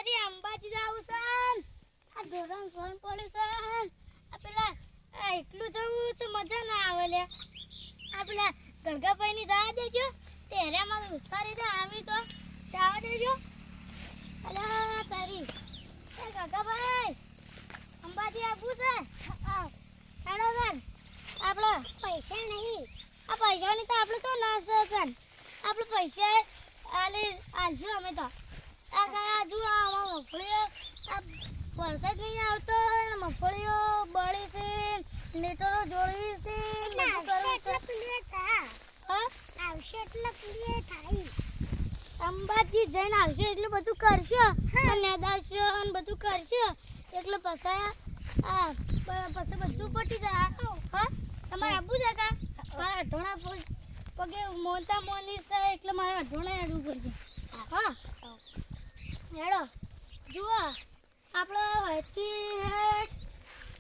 તારી અંબાજી જાવ છે આ ધોરણ ફોન પડ્યું છે આ પેલા એકલું જવું તો મજા ના આવે લે આ પેલા ગરગાભાઈ ની જવા દેજો ત્યારે અમારે ઉસ્તારી દે આવી તો જવા દેજો અલા તારી એ ગરગાભાઈ અંબાજી આવું છે હેડો સર આપણે પૈસા નહીં આ પૈસાની તો આપણે તો ના છે આપણે પૈસા આલશું અમે તો આ હજુ આમાં મફળીઓ આ વરસાદ નહીં આવતો મફળીઓ બળી છે નેટરો જોડવી છે આવશે એટલે ક્લિયર થાય અંબાજી જઈને આવશે એટલું બધું કરશો અને દાશો અને બધું કરશો એટલે પછી પછી બધું પટી જાય હા તમારે આબુ છે કા મારા અઢોણા પગે મોનતા મોની છે એટલે મારે અઢોણા હેડવું પડશે હા હેડો જુઓ આપણે વચ્ચે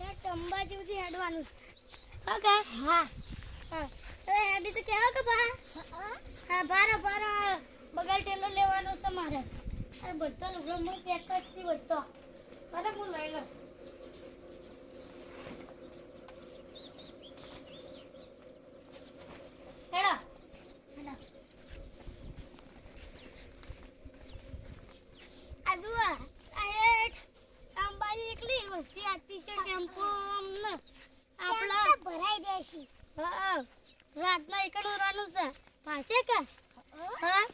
હેડ અંબાજી સુધી હેડવાનું છે ઓકે હા હા હેડી તો કહેવો કે બા હા બારા બગલ ટેલો લેવાનો છે મારે અરે બધો લુગડો હું પેક જ છે બધો અરે હું લઈ લઉં હેડો આ જુઓ આ હેઠ અંબાજી એકલી વસ્તી આ ટીચર ટેમ્પો આપણા ભરાઈ દેશી હા રાતના એકડું રાનું છે પાછે કે હા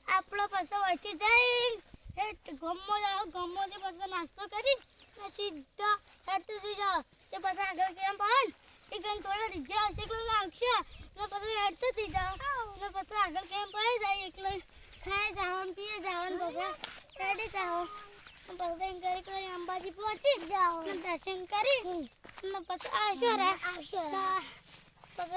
આપણો પછી વચ્ચે જઈને હેઠ ગમો જાઓ ગમો જે પછી નાસ્તો કરી સીધા હેઠ થઈ જાઓ તે પછી આગળ કેમ પણ એક થોડો રીજે આવશે એટલે આવશે ને પછી હેઠ થઈ જાઓ ને પછી આગળ કેમ પડી જાય એટલે ખાઈ જવાનું પીએ જવાનું પછી હેઠી જાઓ દર્શન કરી અંબાજી પહોંચી જાઓ દર્શન કરી ને પછી આવશો રે પછી